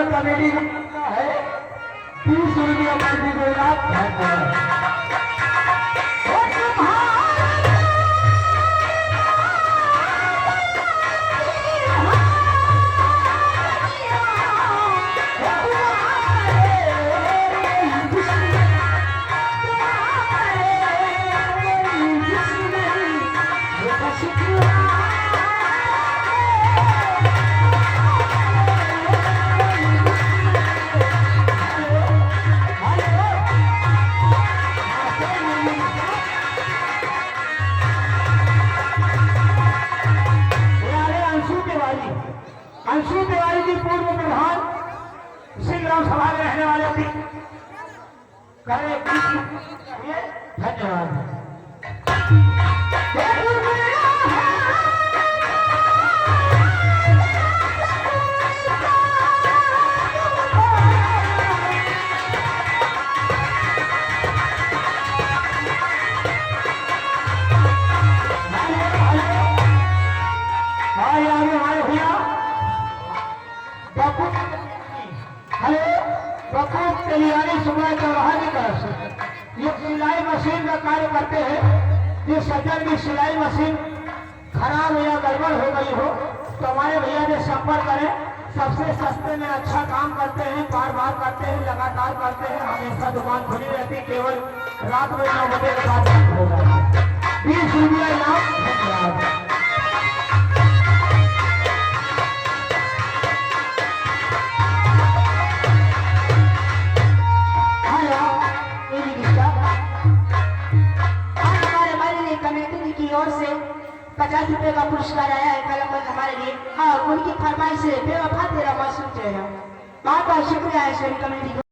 Committee का है 30 रुपया प्रति गोलाब धन्यवाद। अंशु तिवारी जी पूर्व प्रधान सिंह ग्राम सभा में रहने वाले थे। धन्यवाद। सुबह चौराहा की तरफ से ये सिलाई मशीन का कार्य करते हैं। ये सज्जन की सिलाई मशीन खराब या गड़बड़ हो गई हो तो हमारे भैया ने संपर्क करें। सबसे सस्ते में अच्छा काम करते हैं, बार बार करते हैं, लगातार करते हैं। हमेशा दुकान खुली रहती है, केवल रात में 9 बजे के बाद होगा। 20 रुपया इनाम। धन्यवाद। की ओर से 50 रुपए का पुरस्कार आया है कलम हमारे लिए। हाँ, उनकी फरमाइश से बेवफा तेरा मासूम चेहरा। बहुत बहुत शुक्रिया है सभी कमेटी को।